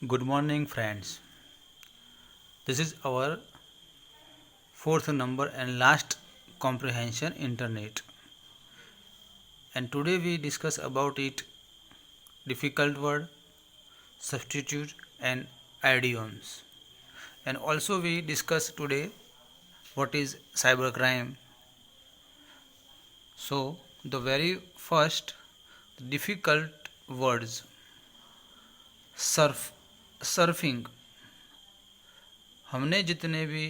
Good morning, friends. This is our fourth number and last comprehension internet. And today we discuss about it difficult word, substitute and idioms. And also we discuss today what is cybercrime. So the very first difficult words surf surfing हमने जितने भी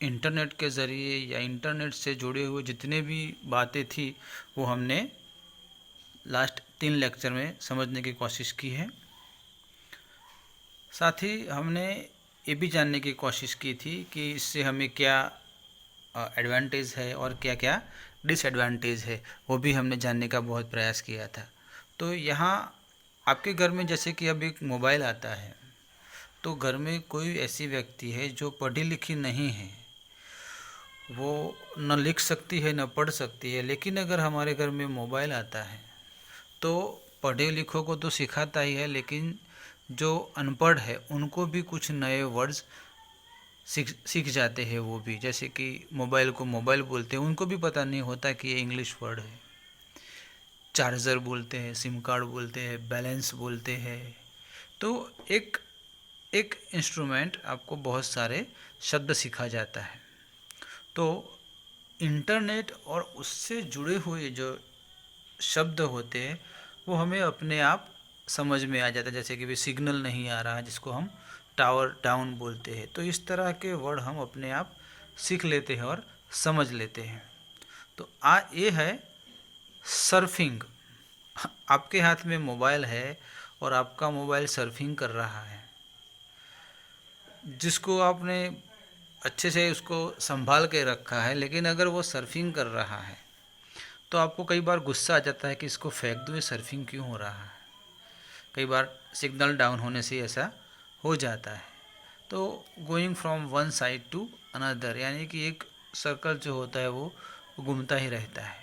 internet के ज़रिए या internet से जुड़े हुए जितने भी बातें थी वो हमने लास्ट 3 लेक्चर में समझने की कोशिश की है। साथ ही हमने ये भी जानने की कोशिश की थी कि इससे हमें क्या एडवांटेज है और क्या क्या डिसएडवांटेज है, वो भी हमने जानने का बहुत प्रयास किया था। तो यहाँ आपके घर में जैसे कि अब एक मोबाइल आता है, तो घर में कोई ऐसी व्यक्ति है जो पढ़ी लिखी नहीं है, वो न लिख सकती है न पढ़ सकती है, लेकिन अगर हमारे घर में मोबाइल आता है तो पढ़े लिखों को तो सिखाता ही है, लेकिन जो अनपढ़ है उनको भी कुछ नए वर्ड्स सीख जाते हैं। वो भी जैसे कि मोबाइल को मोबाइल बोलते हैं, उनको भी पता नहीं होता कि ये इंग्लिश वर्ड है। चार्जर बोलते हैं, सिम कार्ड बोलते हैं, बैलेंस बोलते हैं। तो एक एक इंस्ट्रूमेंट आपको बहुत सारे शब्द सिखा जाता है। तो इंटरनेट और उससे जुड़े हुए जो शब्द होते हैं वो हमें अपने आप समझ में आ जाता है। जैसे कि भी सिग्नल नहीं आ रहा है, जिसको हम टावर डाउन बोलते हैं, तो इस तरह के वर्ड हम अपने आप सीख लेते हैं और समझ लेते हैं। तो ये है सर्फिंग। आपके हाथ में मोबाइल है और आपका मोबाइल सर्फिंग कर रहा है, जिसको आपने अच्छे से उसको संभाल के रखा है, लेकिन अगर वो सर्फिंग कर रहा है तो आपको कई बार गुस्सा आ जाता है कि इसको फेंक दूँ, ये सर्फिंग क्यों हो रहा है। कई बार सिग्नल डाउन होने से ऐसा हो जाता है। तो going from one side to another, यानी कि एक सर्कल जो होता है वो घूमता ही रहता है।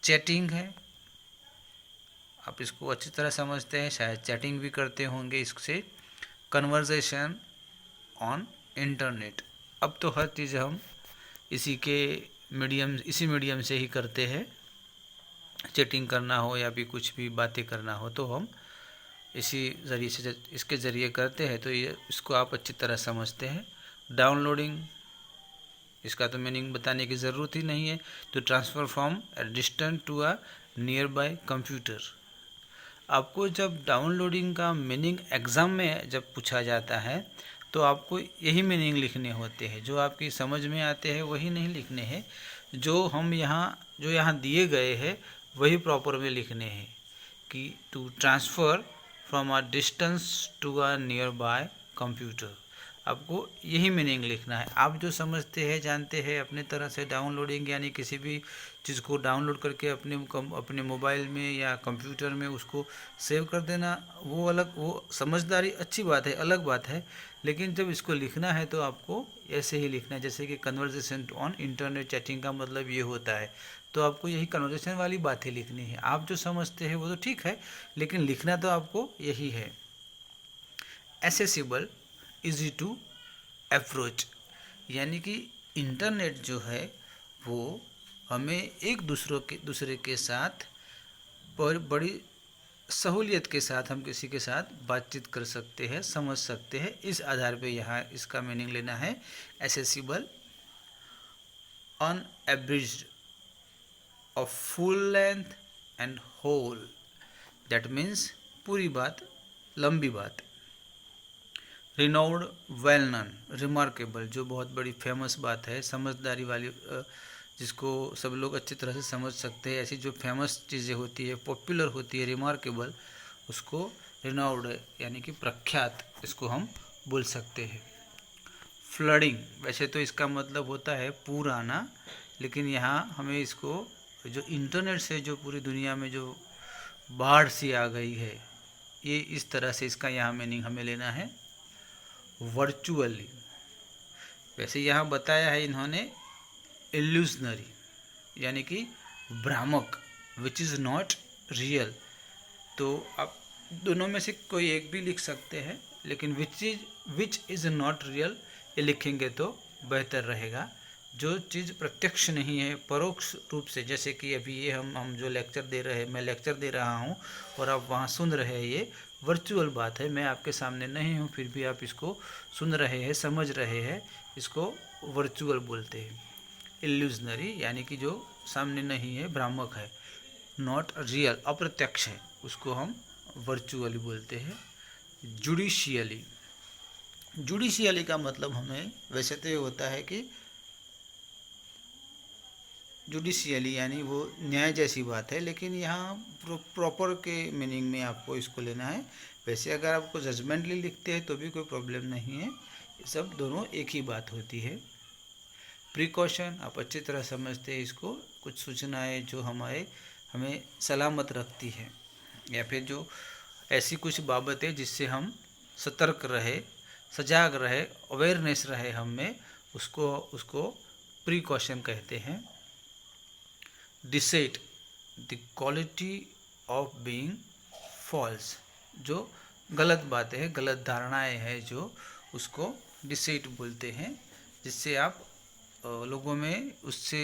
चैटिंग है, आप इसको अच्छी तरह समझते हैं, शायद चैटिंग भी करते होंगे इससे। कन्वर्सेशन ऑन इंटरनेट, अब तो हर चीज़ हम इसी मीडियम से ही करते हैं। चैटिंग करना हो या भी कुछ भी बातें करना हो तो हम इसी ज़रिए से इसके ज़रिए करते हैं। तो ये इसको आप अच्छी तरह समझते हैं। डाउनलोडिंग, इसका तो मीनिंग बताने की ज़रूरत ही नहीं है। तो transfer from a distant to a nearby computer. आपको जब डाउनलोडिंग का मीनिंग एग्ज़ाम में जब पूछा जाता है तो आपको यही मीनिंग लिखने होते हैं। जो आपकी समझ में आते हैं वही नहीं लिखने हैं, जो यहाँ दिए गए हैं वही प्रॉपर में लिखने हैं। कि to transfer from a distance to a nearby computer, आपको यही मीनिंग लिखना है। आप जो समझते हैं जानते हैं अपने तरह से, डाउनलोडिंग यानी किसी भी चीज़ को डाउनलोड करके अपने मोबाइल में या कंप्यूटर में उसको सेव कर देना, वो अलग, वो समझदारी अच्छी बात है, अलग बात है। लेकिन जब इसको लिखना है तो आपको ऐसे ही लिखना है। जैसे कि कन्वर्सेशन ऑन इंटरनेट, चैटिंग का मतलब ये होता है, तो आपको यही कन्वर्सेशन वाली बातें लिखनी है। आप जो समझते हैं वो तो ठीक है, लेकिन लिखना तो आपको यही है। एसेसिबल, इजी टू अप्रोच, यानी कि इंटरनेट जो है वो हमें एक दूसरे के साथ बड़ी सहूलियत के साथ हम किसी के साथ बातचीत कर सकते हैं, समझ सकते हैं। इस आधार पे यहाँ इसका मीनिंग लेना है accessible, unabridged, of full length and whole, that means पूरी बात, लंबी बात। रिनाउड, वेल नन, रिमार्केबल, जो बहुत बड़ी फेमस बात है, समझदारी वाली, जिसको सब लोग अच्छी तरह से समझ सकते हैं। ऐसी जो फेमस चीज़ें होती है, पॉपुलर होती है, रिमार्केबल, उसको रिनाउड यानी कि प्रख्यात, इसको हम बोल सकते हैं। फ्लडिंग, वैसे तो इसका मतलब होता है पूर आना, लेकिन यहाँ हमें इसको, जो इंटरनेट से जो पूरी दुनिया में जो बाढ़ सी आ गई है, ये इस तरह से इसका यहाँ मीनिंग हमें लेना है। वर्चुअली, वैसे यहाँ बताया है इन्होंने इल्यूजनरी, यानी कि भ्रामक, विच इज़ नॉट रियल। तो अब दोनों में से कोई एक भी लिख सकते हैं, लेकिन विच इज़ नॉट रियल ये लिखेंगे तो बेहतर रहेगा। जो चीज़ प्रत्यक्ष नहीं है, परोक्ष रूप से, जैसे कि अभी ये हम जो लेक्चर दे रहे हैं, मैं लेक्चर दे रहा हूँ और आप वहाँ सुन रहे हैं, ये वर्चुअल बात है, मैं आपके सामने नहीं हूँ, फिर भी आप इसको सुन रहे हैं, समझ रहे हैं, इसको वर्चुअल बोलते हैं। इल्यूजनरी यानी कि जो सामने नहीं है, भ्रामक है। नॉट रियल अप्रत्यक्ष है, उसको हम वर्चुअली बोलते हैं। जुडिशियली, जुडिशियली का मतलब हमें वैसे तो ये होता है कि जुडिशियली यानी वो न्याय जैसी बात है, लेकिन यहाँ प्रॉपर के मीनिंग में आपको इसको लेना है। वैसे अगर आपको जजमेंटली लिखते हैं तो भी कोई प्रॉब्लम नहीं है, सब दोनों एक ही बात होती है। प्रिकॉशन आप अच्छी तरह समझते हैं इसको, कुछ सूचनाएं जो हमें सलामत रखती है, या फिर जो ऐसी कुछ बाबतें जिससे हम सतर्क रहे, सजाग रहे, अवेयरनेस रहे हम में, उसको प्रिकॉशन कहते हैं। Deceit the quality of being false, जो गलत बातें हैं, गलत धारणाएं हैं, जो उसको डिसेट बोलते हैं, जिससे आप लोगों में, उससे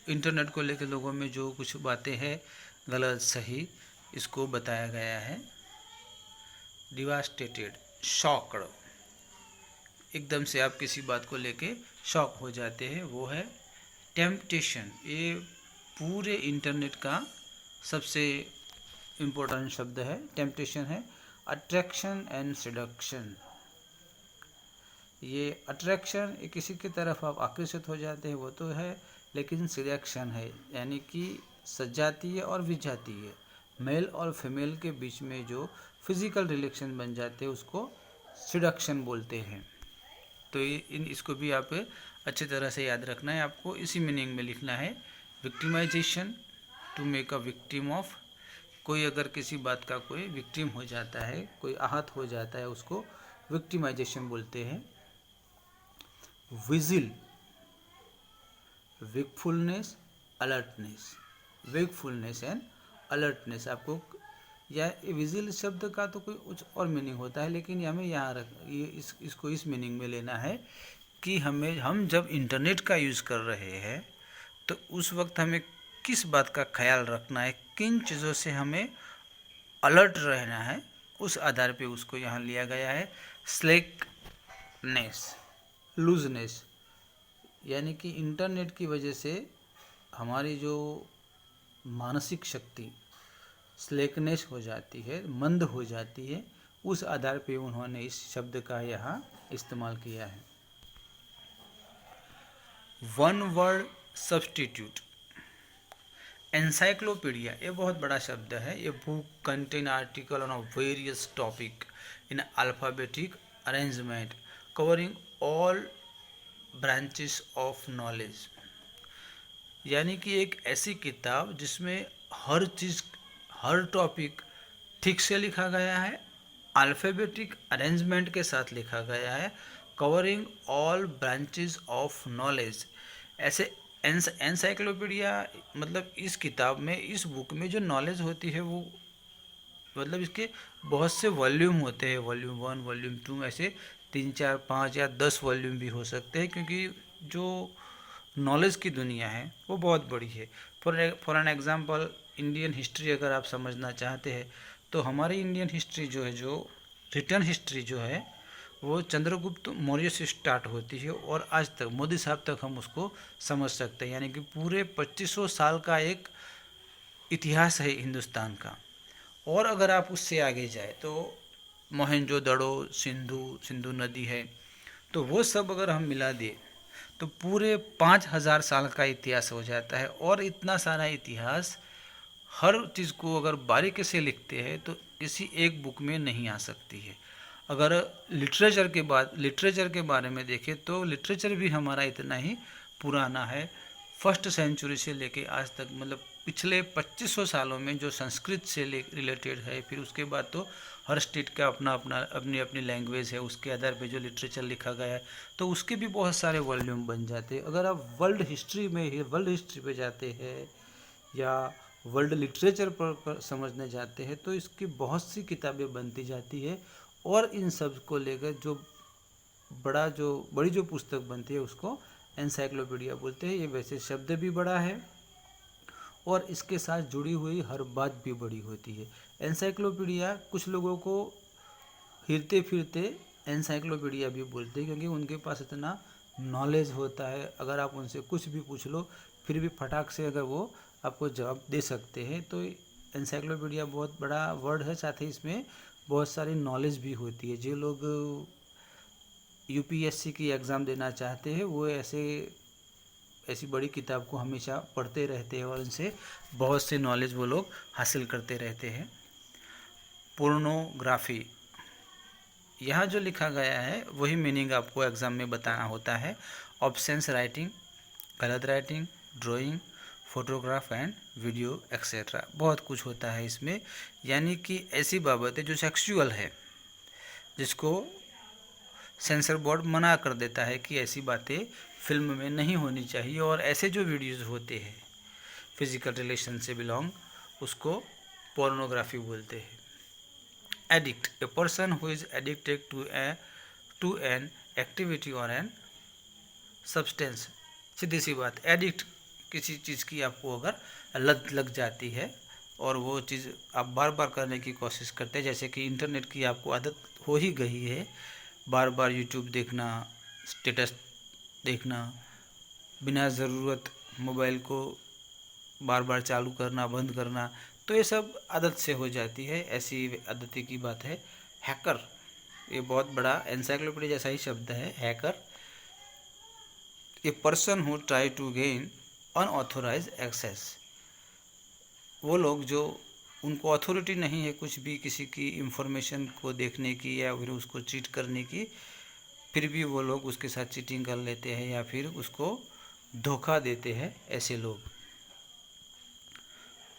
इंटरनेट को लेकर लोगों में जो कुछ बातें हैं गलत सही, इसको बताया गया है। डिवास्टेटेड, शॉक्ड, एकदम से आप किसी बात को लेके शॉक हो जाते हैं, वो है टेम्पटेशन। ये पूरे इंटरनेट का सबसे इम्पोर्टेंट शब्द है, टेम्पटेशन है। अट्रैक्शन एंड सेडक्शन, ये अट्रैक्शन किसी की तरफ आप आकर्षित हो जाते हैं वो तो है, लेकिन सिलेक्शन है यानी कि सजातीय और विजातीय, मेल और फीमेल के बीच में जो फिजिकल रिलेशन बन जाते हैं उसको सिडक्शन बोलते हैं। तो इसको भी आप अच्छी तरह से याद रखना है, आपको इसी मीनिंग में लिखना है। Victimization, to make a victim of, कोई अगर किसी बात का कोई विक्टिम हो जाता है, कोई आहत हो जाता है, उसको विक्टिमाइजेशन बोलते हैं। Vigil, wakefulness, alertness, wakefulness and alertness. आपको या विजिल शब्द का तो कोई कुछ और मीनिंग होता है, लेकिन हमें यहाँ इसको इस मीनिंग में लेना है कि हम जब इंटरनेट का यूज़ कर रहे हैं तो उस वक्त हमें किस बात का ख्याल रखना है, किन चीज़ों से हमें अलर्ट रहना है, उस आधार पे उसको यहाँ लिया गया है। स्लेकनेस, लूजनेस, यानी कि इंटरनेट की वजह से हमारी जो मानसिक शक्ति स्लेकनेस हो जाती है, मंद हो जाती है, उस आधार पे उन्होंने इस शब्द का यहाँ इस्तेमाल किया है। वन वर्ड सब्स्टिट्यूट, एनसाइक्लोपीडिया, ये बहुत बड़ा शब्द है। ये book contain article on various topic in alphabetic arrangement covering all branches of knowledge, यानी कि एक ऐसी किताब जिसमें हर चीज़, हर टॉपिक ठीक से लिखा गया है, अल्फ़ाबेटिक अरेंजमेंट के साथ लिखा गया है, covering all branches of knowledge. ऐसे एनसाइक्लोपीडिया मतलब इस किताब में, इस बुक में जो नॉलेज होती है वो मतलब इसके बहुत से वॉल्यूम होते हैं, वॉल्यूम 1, वॉल्यूम 2, ऐसे 3, 4, 5 या 10 वॉल्यूम भी हो सकते हैं, क्योंकि जो नॉलेज की दुनिया है वो बहुत बड़ी है। For an example, Indian history अगर आप समझना चाहते हैं तो हमारी इंडियन हिस्ट्री जो है, जो रिटर्न हिस्ट्री जो है, वो चंद्रगुप्त मौर्य से स्टार्ट होती है और आज तक मोदी साहब तक हम उसको समझ सकते हैं, यानी कि पूरे 2500 साल का एक इतिहास है हिंदुस्तान का। और अगर आप उससे आगे जाए तो मोहनजोदड़ो, सिंधु नदी है, तो वो सब अगर हम मिला दें तो पूरे 5000 साल का इतिहास हो जाता है। और इतना सारा इतिहास, हर चीज़ को अगर बारीकी से लिखते हैं तो किसी एक बुक में नहीं आ सकती है। अगर लिटरेचर के बारे में देखें तो लिटरेचर भी हमारा इतना ही पुराना है, फर्स्ट सेंचुरी से लेके आज तक, मतलब पिछले 2500 सालों में जो संस्कृत से रिलेटेड है, फिर उसके बाद तो हर स्टेट का अपनी अपनी लैंग्वेज है, उसके आधार पे जो लिटरेचर लिखा गया है तो उसके भी बहुत सारे वॉल्यूम बन जाते हैं। अगर आप वर्ल्ड हिस्ट्री पे जाते हैं या वर्ल्ड लिटरेचर पर समझने जाते हैं तो इसकी बहुत सी किताबें बनती जाती है, और इन सब को लेकर जो बड़ी जो पुस्तक बनती है उसको एनसाइक्लोपीडिया बोलते हैं। ये वैसे शब्द भी बड़ा है और इसके साथ जुड़ी हुई हर बात भी बड़ी होती है। एनसाइक्लोपीडिया कुछ लोगों को हिरते फिरते एनसाइक्लोपीडिया भी बोलते हैं, क्योंकि उनके पास इतना नॉलेज होता है, अगर आप उनसे कुछ भी पूछ लो फिर भी फटाक से अगर वो आपको जवाब दे सकते हैं। तो एनसाइक्लोपीडिया बहुत बड़ा वर्ड है, साथ ही इसमें बहुत सारी नॉलेज भी होती है। जो लोग यूपीएससी की एग्ज़ाम देना चाहते हैं वो ऐसी बड़ी किताब को हमेशा पढ़ते रहते हैं और इनसे बहुत से नॉलेज वो लोग हासिल करते रहते हैं। पोर्नोग्राफी, यहाँ जो लिखा गया है वही मीनिंग आपको एग्ज़ाम में बताना होता है। ऑब्सेंस राइटिंग, गलत writing, drawing, photograph and video etcetera, बहुत कुछ होता है इसमें। यानी कि ऐसी बाबतें जो सेक्सुअल है, जिसको सेंसर बोर्ड मना कर देता है कि ऐसी बातें फिल्म में नहीं होनी चाहिए, और ऐसे जो वीडियोज़ होते हैं फिजिकल रिलेशन से बिलोंग, उसको पोर्नोग्राफी बोलते हैं। Addict, a person who is addicted to an activity और एन सब्सटेंस। सीधी सी बात, एडिक्ट किसी चीज़ की आपको अगर लत लग जाती है और वो चीज़ आप बार बार करने की कोशिश करते हैं, जैसे कि इंटरनेट की आपको आदत हो ही गई है, बार बार यूट्यूब देखना, स्टेटस देखना, बिना ज़रूरत मोबाइल को बार बार चालू करना बंद करना, तो ये सब आदत से हो जाती है। ऐसी आदती की बात है। हैकर, ये बहुत बड़ा एनसाइक्लोपीडिया जैसा ही शब्द है। Hacker, a person who try to gain unauthorize access, वो लोग जो उनको अथॉरिटी नहीं है कुछ भी किसी की इंफॉर्मेशन को देखने की या फिर उसको चीट करने की, फिर भी वो लोग उसके साथ चीटिंग कर लेते हैं या फिर उसको धोखा देते हैं, ऐसे लोग।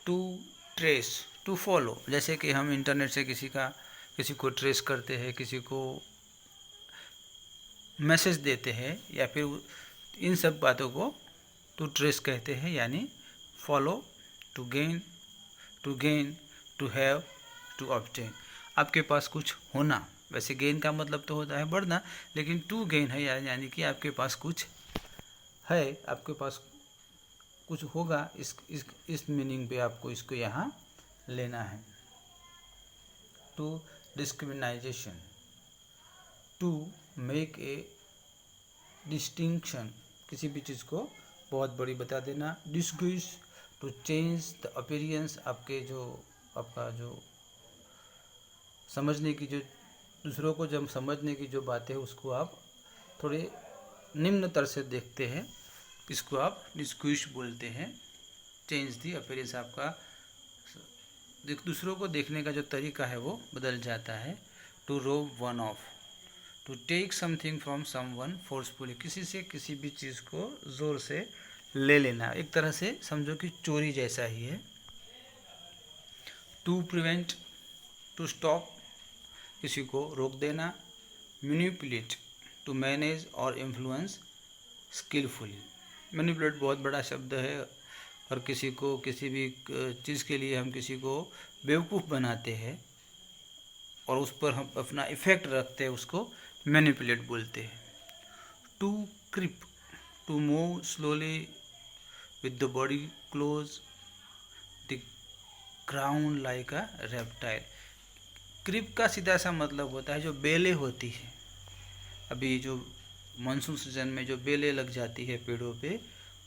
टू ट्रेस, टू फॉलो, जैसे कि हम इंटरनेट से किसी को ट्रेस करते हैं, किसी को मैसेज देते हैं, या फिर इन सब बातों को टू ट्रेस कहते हैं, यानी follow, to gain, to have, to obtain. आपके पास कुछ होना, वैसे गेन का मतलब तो होता है बढ़ना, लेकिन टू गेन है यानी कि आपके पास कुछ है, आपके पास कुछ होगा, इस मीनिंग पे आपको इसको यहाँ लेना है। To discrimination, to make a distinction, किसी भी चीज़ को बहुत बड़ी बता देना। Disguise, to change the appearance, आपका जो समझने की, जो दूसरों को जब समझने की जो बात है उसको आप थोड़े निम्न तर से देखते हैं, इसको आप डिस्क्विज बोलते हैं। चेंज दी अपीयरेंस, आपका दूसरों को देखने का जो तरीका है वो बदल जाता है। To rob one of, to take something from someone forcefully, किसी से किसी भी चीज़ को ज़ोर से ले लेना, एक तरह से समझो कि चोरी जैसा ही है। टू प्रिवेंट, टू स्टॉप, किसी को रोक देना। मैनिपुलेट, टू मैनेज और इन्फ्लुएंस स्किलफुली, मैनिपुलेट बहुत बड़ा शब्द है, और किसी को किसी भी चीज़ के लिए हम किसी को बेवकूफ़ बनाते हैं और उस पर हम अपना इफ़ेक्ट रखते हैं, उसको मैनिपुलेट बोलते हैं। To creep, to move slowly with the body close the ground like a reptile. Creep का सीधा सा मतलब होता है जो बेलें होती है, अभी जो मानसून सीजन में जो बेलें लग जाती है पेड़ों पे,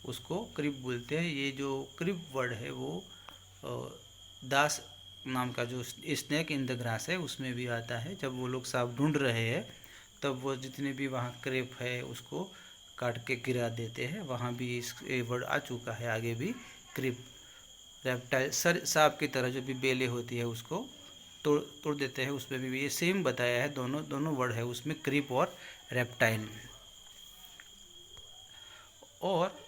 उसको क्रिप बोलते हैं। ये जो क्रिप वर्ड है वो दास नाम का जो स्नेक इन द ग्रास है उसमें भी आता है। जब वो लोग सांप ढूंढ रहे हैं तब वो जितने भी वहाँ क्रिप है उसको काट के गिरा देते हैं, वहाँ भी ये वर्ड आ चुका है। आगे भी क्रिप, रेप्टाइल, सांप की तरह जो भी बेलें होती है उसको तोड़ देते हैं, उसमें भी ये सेम बताया है। दोनों वर्ड है उसमें, क्रिप और रेप्टाइल। और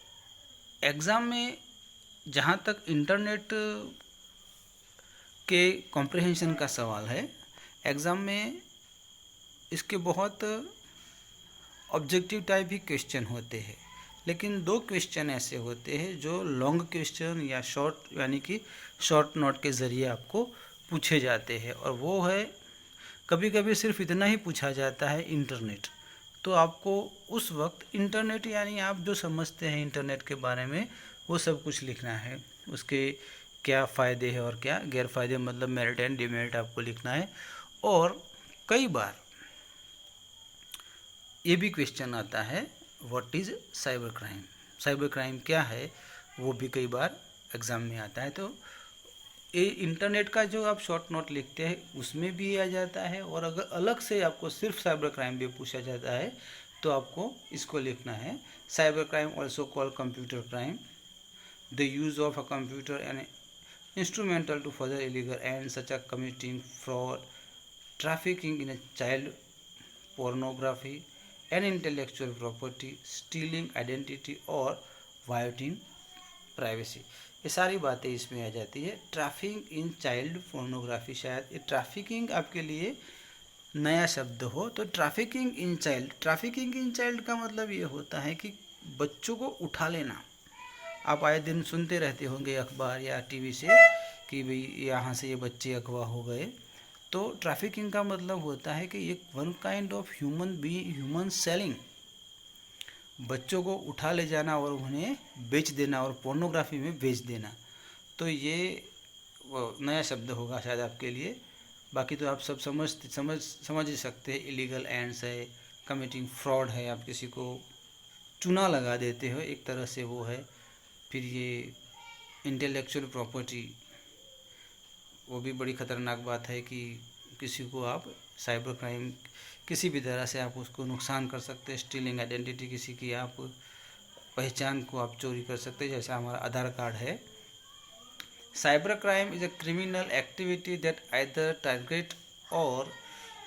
एग्ज़ाम में जहाँ तक इंटरनेट के कॉम्प्रिहेंशन का सवाल है, एग्ज़ाम में इसके बहुत ऑब्जेक्टिव टाइप ही क्वेश्चन होते हैं। लेकिन 2 क्वेश्चन ऐसे होते हैं जो लॉन्ग क्वेश्चन या शॉर्ट यानी कि शॉर्ट नोट के ज़रिए आपको पूछे जाते हैं, और वो है कभी कभी सिर्फ इतना ही पूछा जाता है इंटरनेट। तो आपको उस वक्त इंटरनेट यानी आप जो समझते हैं इंटरनेट के बारे में वो सब कुछ लिखना है। उसके क्या फ़ायदे हैं और क्या गैरफ़ायदे, मतलब मेरिट एंड डिमेरिट आपको लिखना है। और कई बार ये भी क्वेश्चन आता है, what is cyber crime, cyber crime क्या है, वो भी कई बार एग्ज़ाम में आता है। तो ये इंटरनेट का जो आप शॉर्ट नोट लिखते हैं उसमें भी आ जाता है, और अगर अलग से आपको सिर्फ साइबर क्राइम भी पूछा जाता है तो आपको इसको लिखना है, cyber crime also called computer crime, the use of a computer and instrumental to further illegal and such a committing fraud, trafficking in a child pornography and intellectual property, stealing identity और violating privacy. ये सारी बातें इसमें आ जाती है। Trafficking in child pornography, शायद ये trafficking आपके लिए नया शब्द हो। तो trafficking in child, trafficking in child का मतलब ये होता है कि बच्चों को उठा लेना। आप आए दिन सुनते रहते होंगे अखबार या टीवी से कि भाई यहाँ से ये बच्चे अगवा हो गए। तो ट्रैफिकिंग का मतलब होता है कि एक one kind of human selling, बच्चों को उठा ले जाना और उन्हें बेच देना और पोर्नोग्राफी में बेच देना। तो ये नया शब्द होगा शायद आपके लिए। बाकी तो आप सब समझ ही सकते हैं। इलीगल एंड्स है, कमिटिंग फ्रॉड है, आप किसी को चूना लगा देते हो एक तरह से वो है। फिर ये इंटेलेक्चुअल प्रॉपर्टी, वो भी बड़ी ख़तरनाक बात है कि किसी को आप साइबर क्राइम किसी भी तरह से आप उसको नुकसान कर सकते हैं। स्टीलिंग आइडेंटिटी, किसी की आप पहचान को आप चोरी कर सकते हैं, जैसा हमारा आधार कार्ड है। Cyber crime is a criminal activity that either target और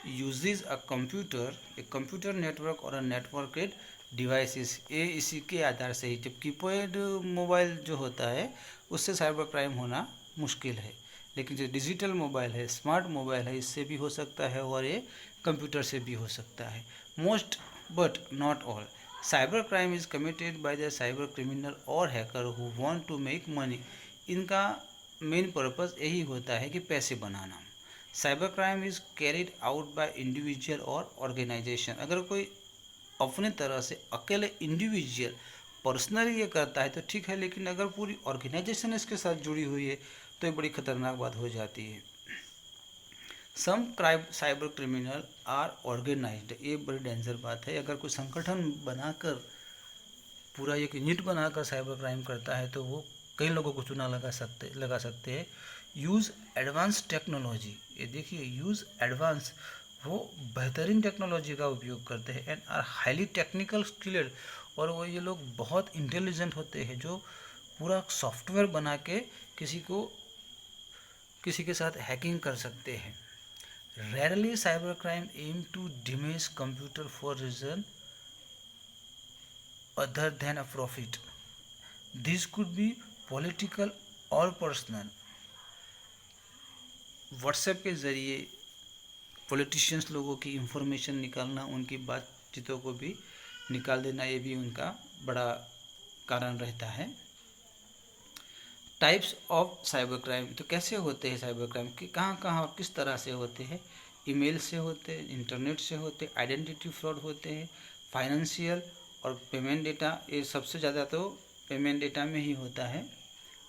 यूजेज अ कंप्यूटर नेटवर्क और अ नेटवर्केड डिवाइसेस। ये इसी के आधार से ही, जब कीपैड मोबाइल जो होता है उससे साइबर क्राइम होना मुश्किल है, लेकिन जो डिजिटल मोबाइल है, स्मार्ट मोबाइल है, इससे भी हो सकता है और ये कंप्यूटर से भी हो सकता है। Most but not all cyber crime is committed by the cyber criminal और hacker who want to make money. इनका मेन पर्पस यही होता है कि पैसे बनाना। Cyber crime is carried out by individual और ऑर्गेनाइजेशन। अगर कोई अपने तरह से अकेले इंडिविजुअल पर्सनली ये करता है तो ठीक है, लेकिन अगर पूरी ऑर्गेनाइजेशन इसके साथ जुड़ी हुई है तो ये बड़ी खतरनाक बात हो जाती है। Some crime cyber criminal are organized, ये बड़ी डेंजर बात है। अगर कोई संगठन बनाकर, पूरा एक यूनिट बनाकर साइबर क्राइम करता है तो वो कई लोगों को चुना लगा सकते हैं। यूज़ एडवांस टेक्नोलॉजी, ये देखिए यूज़ एडवांस, वो बेहतरीन टेक्नोलॉजी का उपयोग करते हैं। And are highly technical skilled, और वो ये लोग बहुत इंटेलिजेंट होते हैं जो पूरा सॉफ्टवेयर बना के किसी के साथ हैकिंग कर सकते हैं। Rarely cyber crime aim to damage computer for reason other than a profit. This could be political और पर्सनल। व्हाट्सएप के ज़रिए पॉलिटिशियंस लोगों की इंफॉर्मेशन निकालना, उनकी बातचीतों को भी निकाल देना, ये भी उनका बड़ा कारण रहता है। टाइप्स ऑफ साइबर क्राइम, तो कैसे होते हैं साइबर क्राइम कि कहाँ कहाँ किस तरह से होते हैं। ईमेल से होते हैं, इंटरनेट से होते हैं, आइडेंटिटी फ्रॉड होते हैं, फाइनेंशियल और पेमेंट डेटा। ये सबसे ज़्यादा तो पेमेंट डेटा में ही होता है,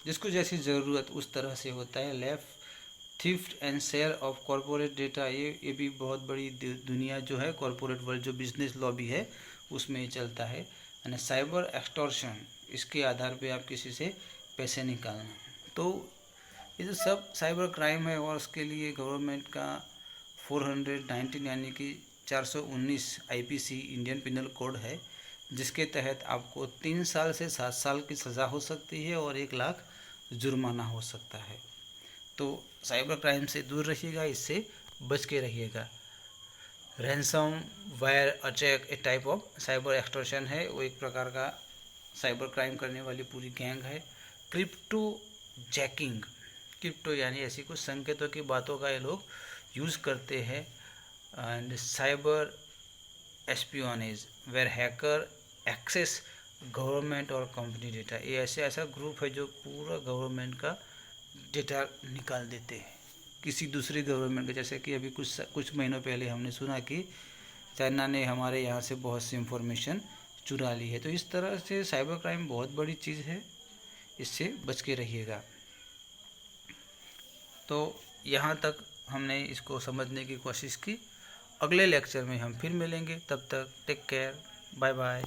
जिसको जैसी ज़रूरत उस तरह से होता है। Left theft and share of corporate data, ये भी बहुत बड़ी दुनिया जो है, कॉरपोरेट वर्ल्ड जो बिजनेस लॉबी है उसमें ही चलता है। यानी साइबर एक्सटॉर्शन, इसके आधार पे आप किसी से पैसे निकालना, तो ये सब साइबर क्राइम है। और उसके लिए गवर्नमेंट का 419 यानी कि 419 आईपीसी इंडियन पिनल कोड है, जिसके तहत आपको 3 साल से 7 साल की सज़ा हो सकती है और 1 लाख जुर्माना हो सकता है। तो साइबर क्राइम से दूर रहिएगा, इससे बच के रहिएगा। रैंसम वायर अटैक एक टाइप ऑफ साइबर एक्सटॉर्शन है, वो एक प्रकार का साइबर क्राइम करने वाली पूरी गैंग है। क्रिप्टो जैकिंग, क्रिप्टो यानी ऐसी कुछ संकेतों की बातों का ये लोग यूज़ करते हैं। And cyber espionage where hacker access government और कंपनी डेटा, ये ऐसा ग्रुप है जो पूरा गवर्नमेंट का डेटा निकाल देते हैं किसी दूसरी गवर्नमेंट का। जैसे कि अभी कुछ महीनों पहले हमने सुना कि चाइना ने हमारे यहाँ से बहुत सी इंफॉर्मेशन चुरा ली है। तो इस तरह से साइबर क्राइम बहुत बड़ी चीज़ है, इससे बच के रहिएगा। तो यहाँ तक हमने इसको समझने की कोशिश की। अगले लेक्चर में हम फिर मिलेंगे, तब तक टेक केयर, बाय बाय।